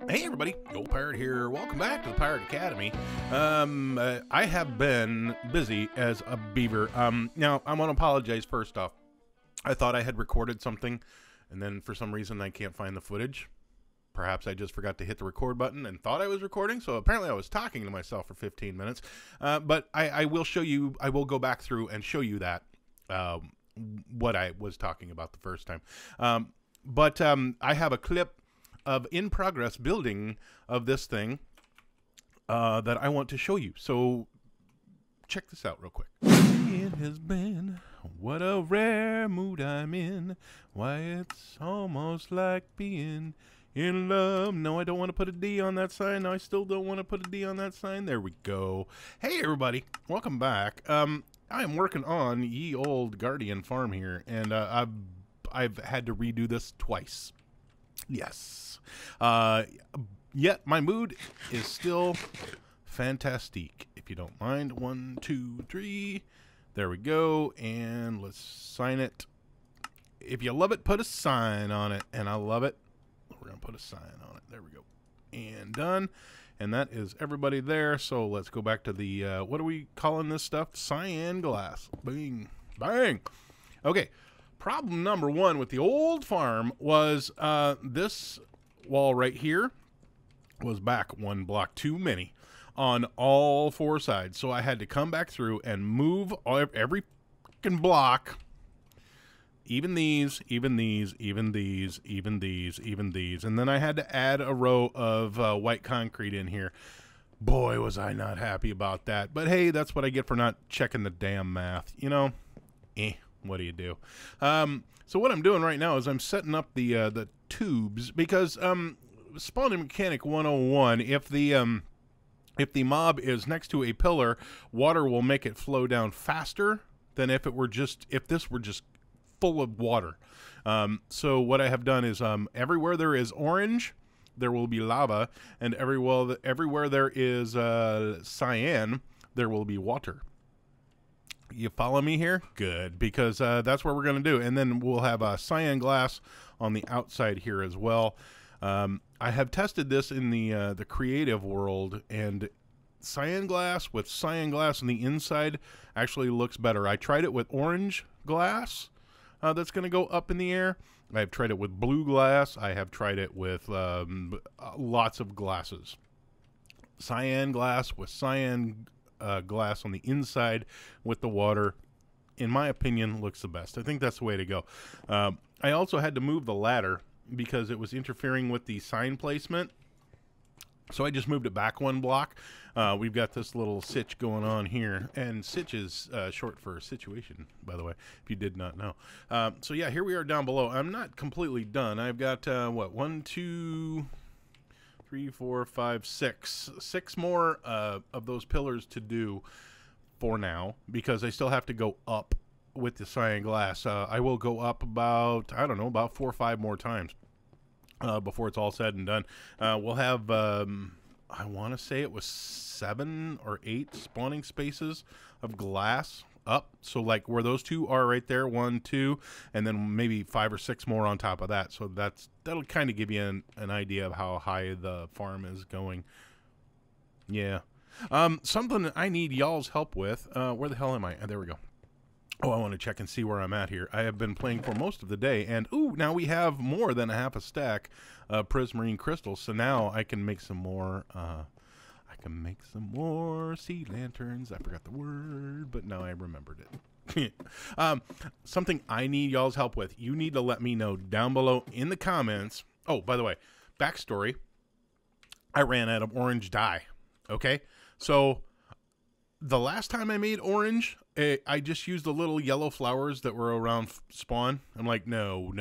Hey everybody, Old Pirate here. Welcome back to the Pirate Academy. I have been busy as a beaver. Now, I want to apologize first off. I thought I had recorded something, and then for some reason I can't find the footage. Perhaps I just forgot to hit the record button and thought I was recording, so apparently I was talking to myself for 15 minutes. But I will show you, I will go back through and show you that, what I was talking about the first time. But I have a clip of in-progress building of this thing that I want to show you. So check this out real quick. It has been what a rare mood I'm in. Why, it's almost like being in love. No, I don't want to put a D on that sign. No, I still don't want to put a D on that sign. There we go. Hey, everybody. Welcome back. I am working on ye old Guardian farm here, and I've had to redo this twice. Yes. Yet my mood is still fantastic, if you don't mind. 1, 2, 3. There we go. And let's sign it. If you love it, put a sign on it. And I love it. We're going to put a sign on it. There we go. And done. And that is everybody there. So let's go back to the, what are we calling this stuff? Cyan glass. Bing. Bang. Okay. Problem number one with the old farm was this wall right here was back one block too many on all four sides. So I had to come back through and move every fucking block, even these, even these, even these, even these, even these. And then I had to add a row of white concrete in here. Boy, was I not happy about that. But hey, that's what I get for not checking the damn math. You know, what do you do? So what I'm doing right now is I'm setting up the tubes because spawning mechanic 101. If the mob is next to a pillar, water will make it flow down faster than if this were just full of water. So what I have done is everywhere there is orange, there will be lava, and everywhere there is cyan, there will be water. You follow me here? Good, because that's what we're going to do. And then we'll have cyan glass on the outside here as well. I have tested this in the creative world, and cyan glass with cyan glass on the inside actually looks better. I tried it with orange glass that's going to go up in the air. I've tried it with blue glass. I have tried it with lots of glasses. Cyan glass with cyan glass on the inside with the water, in my opinion, looks the best. I think that's the way to go. I also had to move the ladder because it was interfering with the sign placement, so I just moved it back one block. We've got this little sitch going on here, and sitch is short for situation, by the way, if you did not know. So yeah, here we are down below. I'm not completely done. I've got what, 1, 2, 3, 4, 5, 6. 6 more of those pillars to do for now, because I still have to go up with the cyan glass. I will go up about, I don't know, about 4 or 5 more times before it's all said and done. We'll have, I want to say it was 7 or 8 spawning spaces of glass up. So like where those two are right there, 1, 2, and then maybe 5 or 6 more on top of that. So that'll kind of give you an idea of how high the farm is going. Yeah. Something that I need y'all's help with. Where the hell am I? There we go. Oh, I want to check and see where I'm at here. I have been playing for most of the day, and ooh, now we have more than a half a stack of prismarine crystals. So now I can make some more. Sea lanterns. I forgot the word, but now I remembered it. Something I need y'all's help with. You need to let me know down below in the comments. Oh, by the way, backstory. I ran out of orange dye. Okay, so the last time I made orange, I just used the little yellow flowers that were around spawn. I'm like, no.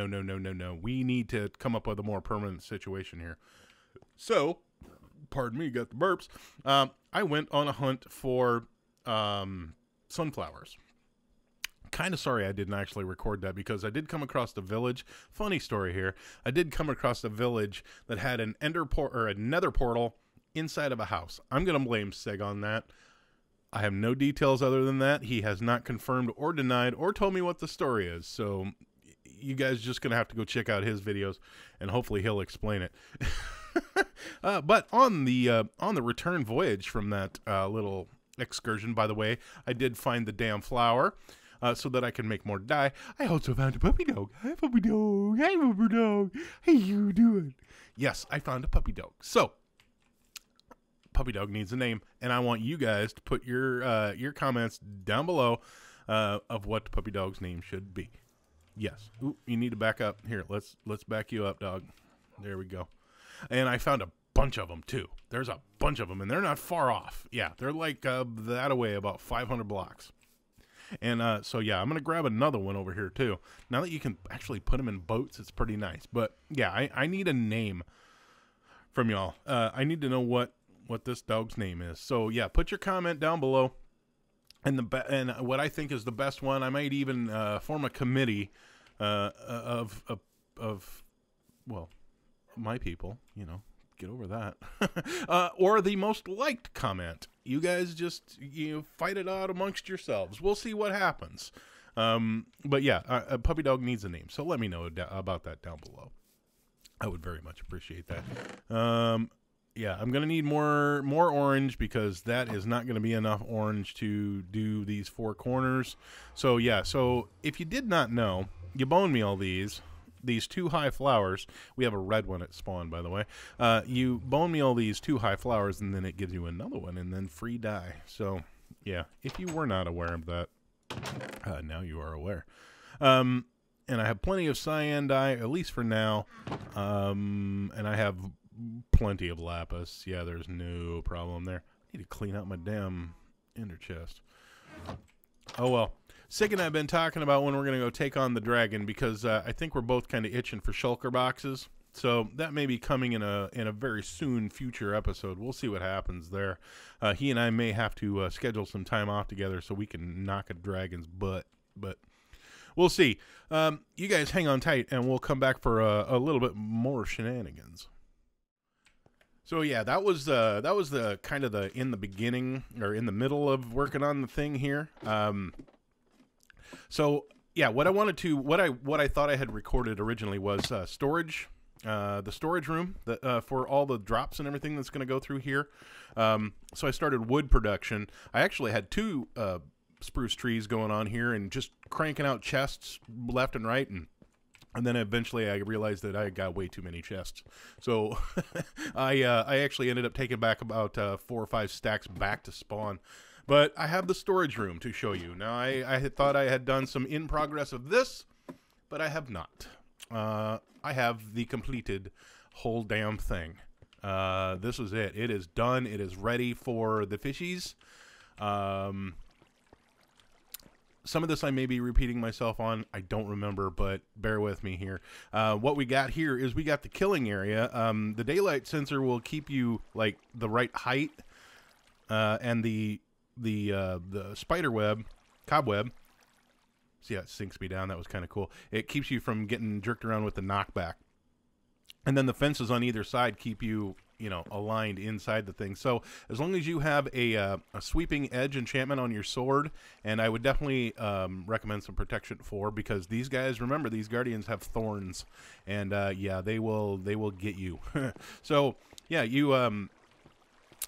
We need to come up with a more permanent situation here. So, pardon me, got the burps. I went on a hunt for sunflowers. Kind of sorry I didn't actually record that because I did come across the village. Funny story here. I did come across a village that had an a nether portal inside of a house. I'm going to blame Sig on that. I have no details other than that. He has not confirmed or denied or told me what the story is. So you guys just going to have to go check out his videos and hopefully he'll explain it. But on the return voyage from that little excursion, by the way, I did find the damn flower. So that I can make more dye. I also found a puppy dog. Hi, puppy dog. Hi, puppy dog. How you doing? Yes, I found a puppy dog. So, puppy dog needs a name, and I want you guys to put your comments down below of what the puppy dog's name should be. Yes. Ooh, you need to back up. Here, let's back you up, dog. There we go. And I found a bunch of them too. There's a bunch of them, and they're not far off. Yeah, they're like that away, about 500 blocks. And so, yeah, I'm going to grab another one over here, too. Now that you can actually put them in boats, it's pretty nice. But, yeah, I need a name from y'all. I need to know what this dog's name is. So, yeah, put your comment down below. And what I think is the best one, I might even form a committee of well, my people, you know. Get over that. Or the most liked comment. You guys just fight it out amongst yourselves. We'll see what happens. But yeah, a puppy dog needs a name. So let me know about that down below. I would very much appreciate that. Yeah, I'm gonna need more orange because that is not gonna be enough orange to do these 4 corners. So yeah, so if you did not know, you bone meal these 2 high flowers. We have a red one at spawn, by the way. You bone meal these 2 high flowers, and then it gives you another one, and then free dye. So, yeah, if you were not aware of that, now you are aware. And I have plenty of cyan dye, at least for now. And I have plenty of lapis. Yeah, there's no problem there. I need to clean out my damn ender chest. Oh, well. Sig and I have been talking about when we're going to go take on the dragon because I think we're both kind of itching for shulker boxes. So that may be coming in a very soon future episode. We'll see what happens there. He and I may have to schedule some time off together so we can knock a dragon's butt. But we'll see. You guys hang on tight and we'll come back for a little bit more shenanigans. So yeah, that was the kind of in the beginning or in the middle of working on the thing here. So yeah, what I thought I had recorded originally was storage, the storage room for all the drops and everything that's going to go through here. So I started wood production. I actually had 2 spruce trees going on here and just cranking out chests left and right, and then eventually I realized that I got way too many chests. So I actually ended up taking back about 4 or 5 stacks back to spawn. But I have the storage room to show you. Now, I had thought I had done some in progress of this, but I have not. I have the completed whole damn thing. This is it. It is done. It is ready for the fishies. Some of this I may be repeating myself on. I don't remember, but bear with me here. What we got here is we got the killing area. The daylight sensor will keep you like the right height, and the spider web, cobweb. See how it sinks me down? That was kind of cool. It keeps you from getting jerked around with the knockback. And then the fences on either side keep you, aligned inside the thing. So as long as you have a sweeping edge enchantment on your sword, and I would definitely recommend some protection 4 because these guys, remember, these guardians have thorns, and yeah, they will get you. So yeah,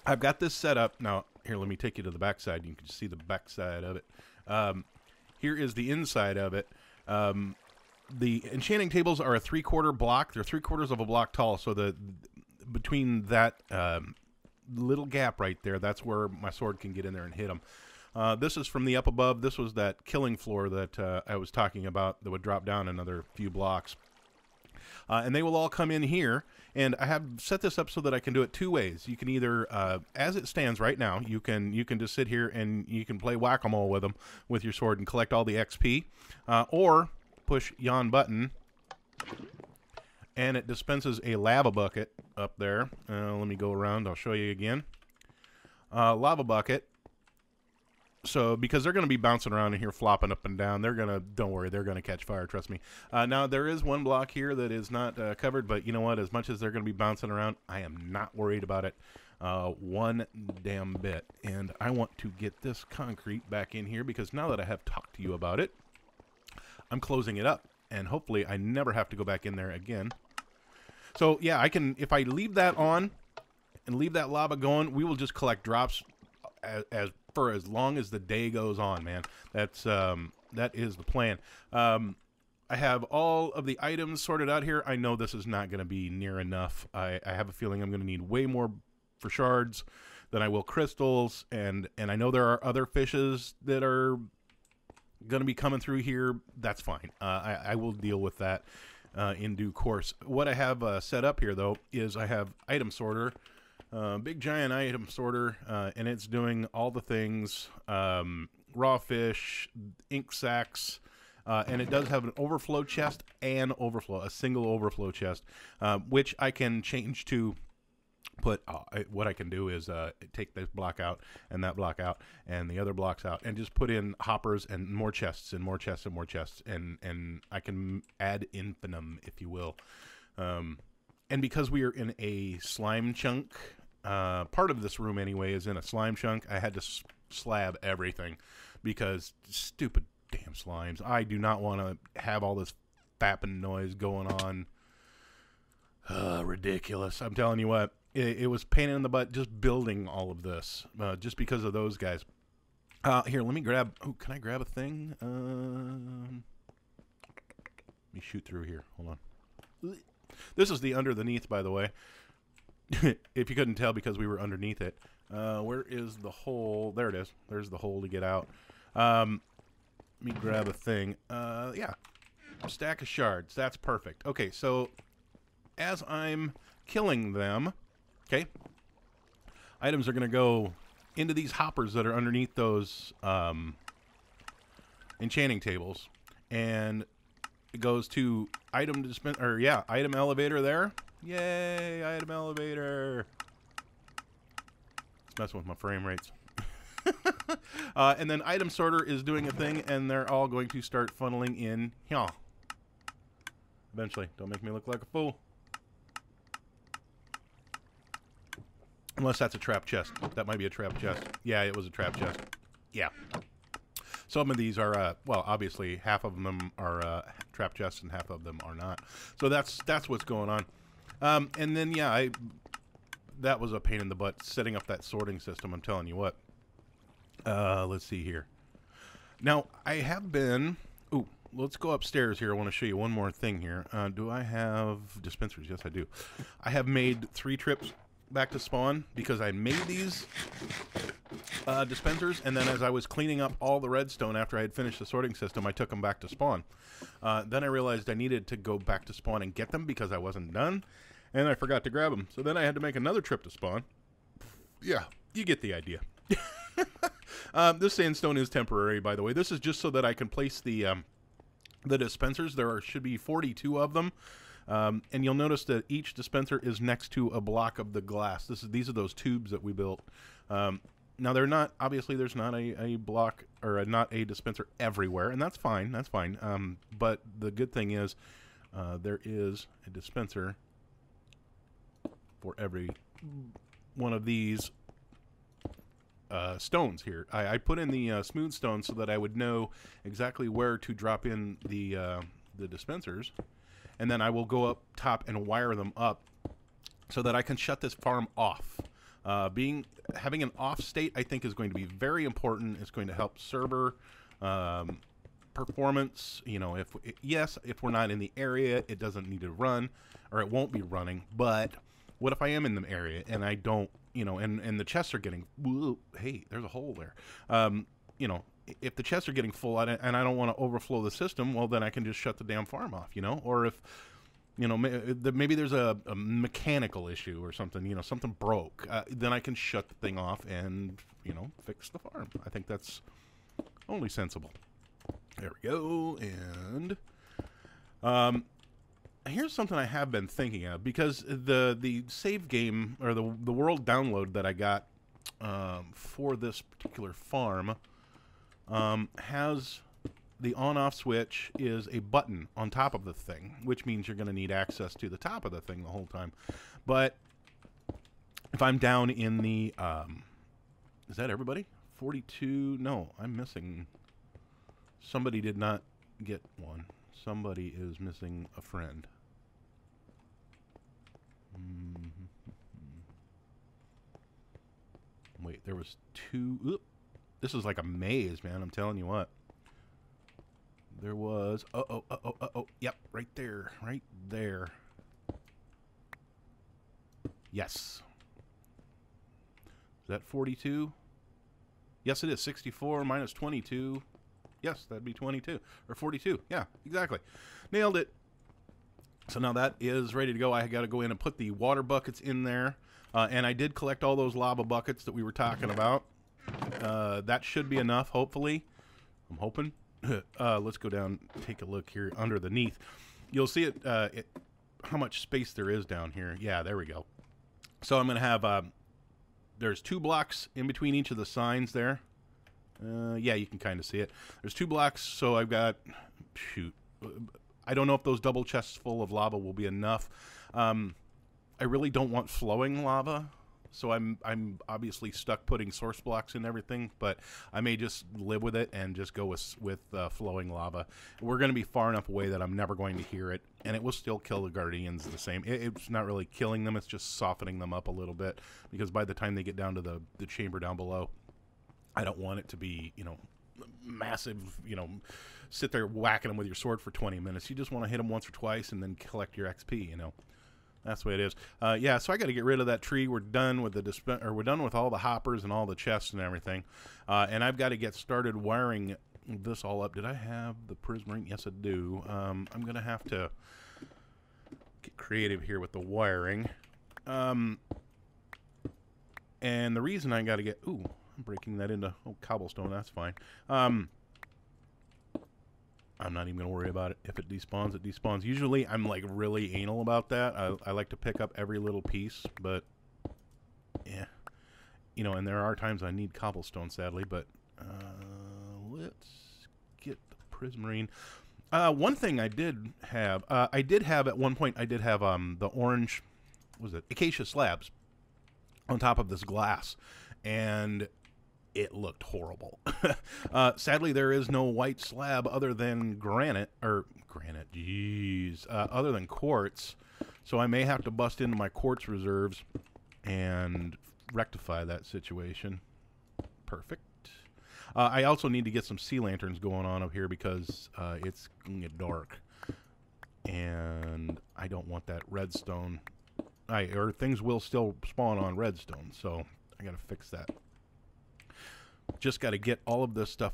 I've got this set up now. Here, let me take you to the back side. You can see the back side of it. Here is the inside of it. The enchanting tables are a 3/4 block. They're 3/4 of a block tall. So between that little gap right there, that's where my sword can get in there and hit them. This is from the up above. This was that killing floor that I was talking about that would drop down another few blocks. And they will all come in here. And I have set this up so that I can do it 2 ways. You can either, as it stands right now, you can just sit here and you can play whack-a-mole with them with your sword and collect all the XP, or push yon button, and it dispenses a lava bucket up there. Let me go around. I'll show you again. Lava bucket. So, because they're going to be bouncing around in here, flopping up and down, don't worry, they're going to catch fire, trust me. Now, there is one block here that is not covered, but you know what? As much as they're going to be bouncing around, I am not worried about it one damn bit. And I want to get this concrete back in here, because now that I have talked to you about it, I'm closing it up. And hopefully, I never have to go back in there again. So, yeah, I can, if I leave that on, and leave that lava going. We will just collect drops for as long as the day goes on, man. That's that is the plan. I have all of the items sorted out here. I know this is not going to be near enough. I have a feeling I'm going to need way more for shards than I will crystals, and I know there are other fishes that are going to be coming through here. That's fine. I will deal with that in due course. What I have set up here, though, is I have item sorter, big giant item sorter, and it's doing all the things, raw fish, ink sacs, and it does have an overflow chest and overflow, a single overflow chest, which I can change to put, what I can do is take this block out and that block out and the other blocks out and just put in hoppers and more chests and more chests and more chests, and I can add infinitum, if you will. And because we are in a slime chunk, part of this room anyway is in a slime chunk, I had to slab everything because stupid damn slimes. I do not want to have all this fapping noise going on. Ridiculous. I'm telling you what, it was pain in the butt just building all of this, just because of those guys. Here, let me grab, oh, can I grab a thing? Let me shoot through here. Hold on. This is the underneath, by the way. If you couldn't tell because we were underneath it. Where is the hole? There it is. There's the hole to get out. Let me grab a thing. Yeah. Stack of shards. That's perfect. Okay, so as I'm killing them, okay, items are going to go into these hoppers that are underneath those enchanting tables. And it goes to item dispenser, or yeah, item elevator there. Yay, item elevator. It's messing with my frame rates. And then item sorter is doing a thing, and they're all going to start funneling in here. Eventually. Don't make me look like a fool. Unless that's a trap chest. That might be a trap chest. Yeah, it was a trap chest. Yeah. Some of these are, well, obviously, half of them are trap chests and half of them are not. So that's what's going on. And then, yeah, that was a pain in the butt, setting up that sorting system, I'm telling you what. Let's see here. Now, I have been... Ooh, let's go upstairs here. I want to show you one more thing here. Do I have dispensers? Yes, I do. I have made 3 trips back to spawn because I made these dispensers, and then as I was cleaning up all the redstone after I had finished the sorting system, I took them back to spawn. Then I realized I needed to go back to spawn and get them because I wasn't done, and I forgot to grab them. So then I had to make another trip to spawn. Yeah, you get the idea. This sandstone is temporary, by the way. This is just so that I can place the dispensers. There should be 42 of them. And you'll notice that each dispenser is next to a block of the glass. These are those tubes that we built. Now, they're not, obviously, there's not a block or not a dispenser everywhere, and that's fine. That's fine. But the good thing is there is a dispenser for every one of these stones here. I put in the smooth stones so that I would know exactly where to drop in the dispensers, and then I will go up top and wire them up so that I can shut this farm off. Having an off state, I think, is going to be very important. It's going to help server performance. You know, if we're not in the area, it doesn't need to run, or it won't be running. But what if I am in the area and I don't? You know, and the chests are getting, whoa, hey, there's a hole there. You know, if the chests are getting full and I don't want to overflow the system, well, then I can just shut the damn farm off, you know? Or if, you know, maybe there's a mechanical issue or something, you know, something broke, then I can shut the thing off and, you know, fix the farm. I think that's only sensible. There we go. And here's something I have been thinking of, because the save game, or the world download that I got for this particular farm has the on-off switch is a button on top of the thing, which means you're going to need access to the top of the thing the whole time. But if I'm down in the is that everybody? 42? No, I'm missing. Somebody did not get one. Somebody is missing a friend. Wait, there was two. Oop. This is like a maze, man. I'm telling you what. There was. Oh. Yep, right there. Right there. Yes. Is that 42? Yes, it is. 64 minus 22. Yes, that'd be 22. Or 42. Yeah, exactly. Nailed it. So now that is ready to go. I got to go in and put the water buckets in there. And I did collect all those lava buckets that we were talking about. That should be enough, hopefully. I'm hoping. Let's go down, take a look here underneath. You'll see it, how much space there is down here. Yeah, there we go. So I'm going to have, there's 2 blocks in between each of the signs there. Yeah, you can kind of see it. There's 2 blocks, so I've got, shoot. I don't know if those double chests full of lava will be enough. I really don't want flowing lava. So I'm obviously stuck putting source blocks in everything, but I may just live with it and just go with flowing lava. We're going to be far enough away that I'm never going to hear it, and it will still kill the Guardians the same. It's not really killing them, it's just softening them up a little bit, because by the time they get down to the chamber down below, I don't want it to be, you know, massive, you know, sit there whacking them with your sword for 20 minutes. You just want to hit them once or twice and then collect your XP, you know. That's the way it is. Yeah, so I got to get rid of that tree. We're done with we're done with all the hoppers and all the chests and everything. And I've got to get started wiring this all up. Did I have the prismarine? Yes, I do. I'm going to have to get creative here with the wiring. And the reason I got to get... Ooh, I'm breaking that into cobblestone. That's fine. I'm not even going to worry about it. If it despawns, it despawns. Usually, I'm, like, really anal about that. I like to pick up every little piece, but, yeah. You know, and there are times I need cobblestone, sadly, but let's get the prismarine. One thing I did have at one point, I did have the orange, what was it, acacia slabs on top of this glass, and it looked horrible. Sadly, there is no white slab other than other than quartz. So I may have to bust into my quartz reserves and rectify that situation. Perfect. I also need to get some sea lanterns going on up here because it's going to get dark. And I don't want that redstone. Or things will still spawn on redstone, so I got to fix that. Just got to get all of this stuff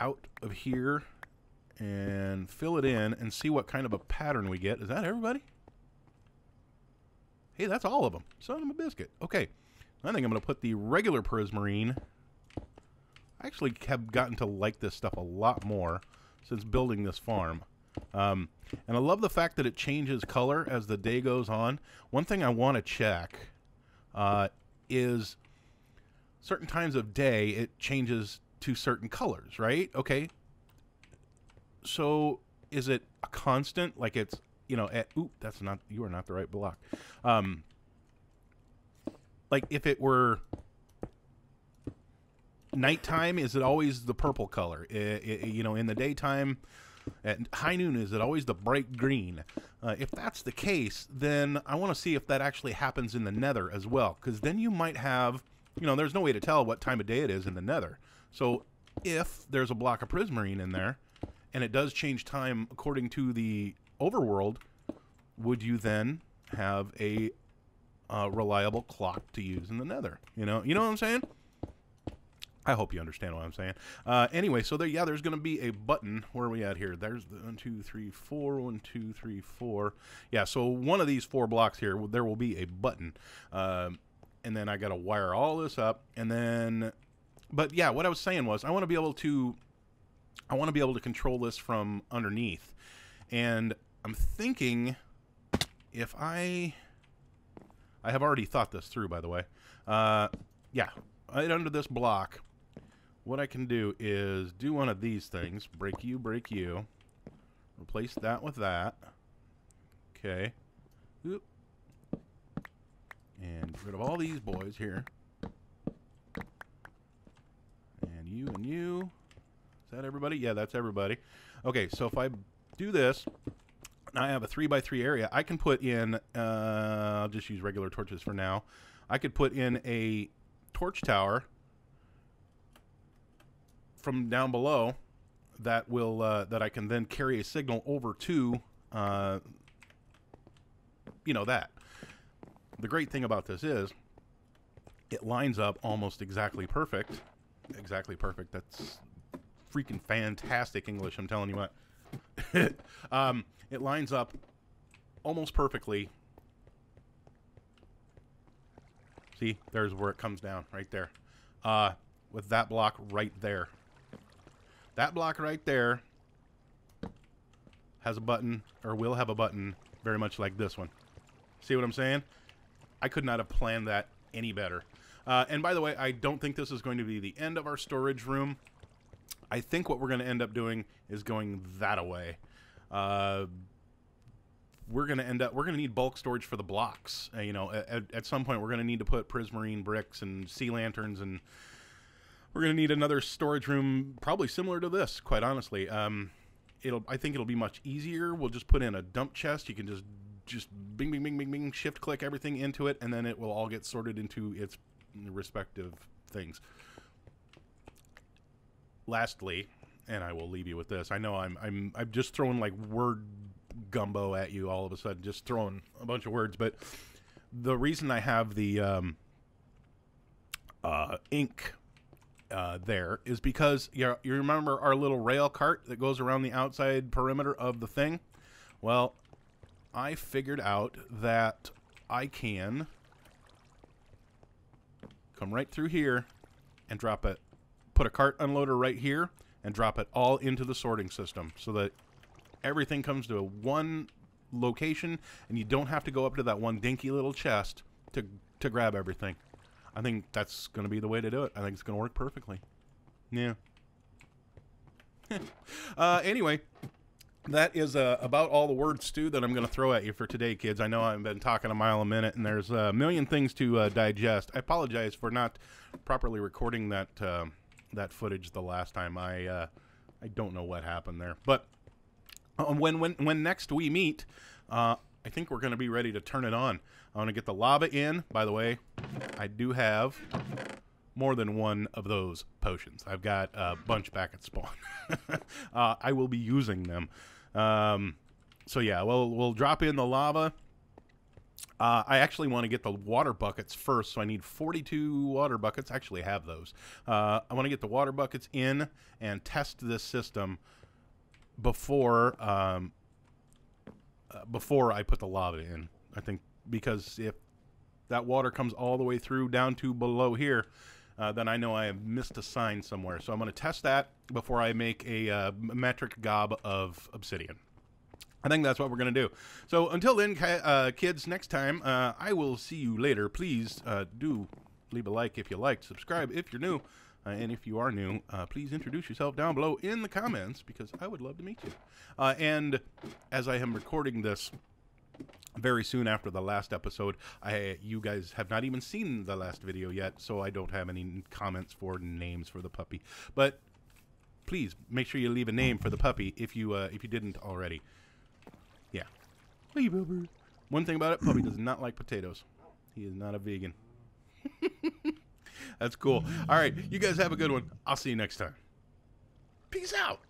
out of here and fill it in and see what kind of a pattern we get. Is that everybody? Hey, that's all of them. Son of a biscuit. Okay. I think I'm going to put the regular prismarine. I actually have gotten to like this stuff a lot more since building this farm. And I love the fact that it changes color as the day goes on. One thing I want to check is... certain times of day, it changes to certain colors, right? Okay. So, is it a constant? Like it's, you know, that's not, you are not the right block. Like if it were nighttime, is it always the purple color? You know, in the daytime, at high noon, is it always the bright green? If that's the case, then I want to see if that actually happens in the nether as well. Because then you might have... You know, there's no way to tell what time of day it is in the nether. So if there's a block of prismarine in there, and it does change time according to the overworld, would you then have a reliable clock to use in the nether? You know what I'm saying? I hope you understand what I'm saying. Anyway, so there, yeah, there's going to be a button. Where are we at here? There's the 1, 2, 3, 4. 1, 2, 3, 4. Yeah, so one of these 4 blocks here, there will be a button. And then I got to wire all this up, and then, but yeah, what I was saying was I want to be able to control this from underneath, and I'm thinking if I have already thought this through, by the way. Yeah, right under this block, what I can do is do one of these things: break you, replace that with that. Okay. Oop. And get rid of all these boys here. And you. Is that everybody? Yeah, that's everybody. Okay, so if I do this, now I have a 3x3 area. I can put in, I'll just use regular torches for now. I could put in a torch tower from down below that will that I can then carry a signal over to you know, that. The great thing about this is it lines up almost exactly perfect. Exactly perfect. That's freaking fantastic English, I'm telling you what. It lines up almost perfectly. See, there's where it comes down right there. With that block right there. That block right there has a button, or will have a button, very much like this one. See what I'm saying? I could not have planned that any better. And by the way, I don't think this is going to be the end of our storage room. I think what we're going to end up doing is going that away. We're going to need bulk storage for the blocks. You know, at some point we're going to need to put prismarine bricks and sea lanterns, and we're going to need another storage room probably similar to this, quite honestly. I think it'll be much easier. We'll just put in a dump chest. You can just bing, bing, bing, bing, bing, shift click everything into it, and then it will all get sorted into its respective things. Lastly, and I will leave you with this. I know I'm just throwing like word gumbo at you all of a sudden, just throwing a bunch of words, but the reason I have the ink there is because you remember our little rail cart that goes around the outside perimeter of the thing? Well, I figured out that I can come right through here and drop it, put a cart unloader right here and drop it all into the sorting system so that everything comes to one location and you don't have to go up to that one dinky little chest to grab everything. I think that's going to be the way to do it. I think it's going to work perfectly. Yeah. Anyway, that is about all the word stew that I'm going to throw at you for today, kids. I know I've been talking a mile a minute, and there's a million things to digest. I apologize for not properly recording that that footage the last time. I don't know what happened there, but when next we meet, I think we're going to be ready to turn it on. I want to get the lava in. By the way, I do have more than one of those potions. I've got a bunch back at spawn. I will be using them. So yeah, we'll drop in the lava. I actually want to get the water buckets first, so I need 42 water buckets. I actually have those. I want to get the water buckets in and test this system before I put the lava in. I think because if that water comes all the way through down to below here, then I know I have missed a sign somewhere. So I'm going to test that before I make a metric gob of obsidian. I think that's what we're going to do. So until then, kids, next time, I will see you later. Please do leave a like if you liked, subscribe if you're new, and if you are new, please introduce yourself down below in the comments because I would love to meet you. And as I am recording this very soon after the last episode, you guys have not even seen the last video yet, so I don't have any comments for names for the puppy. But please make sure you leave a name for the puppy if you didn't already. Yeah. Hey, Bubber. One thing about it, puppy does not like potatoes. He is not a vegan. That's cool. All right, you guys have a good one. I'll see you next time. Peace out.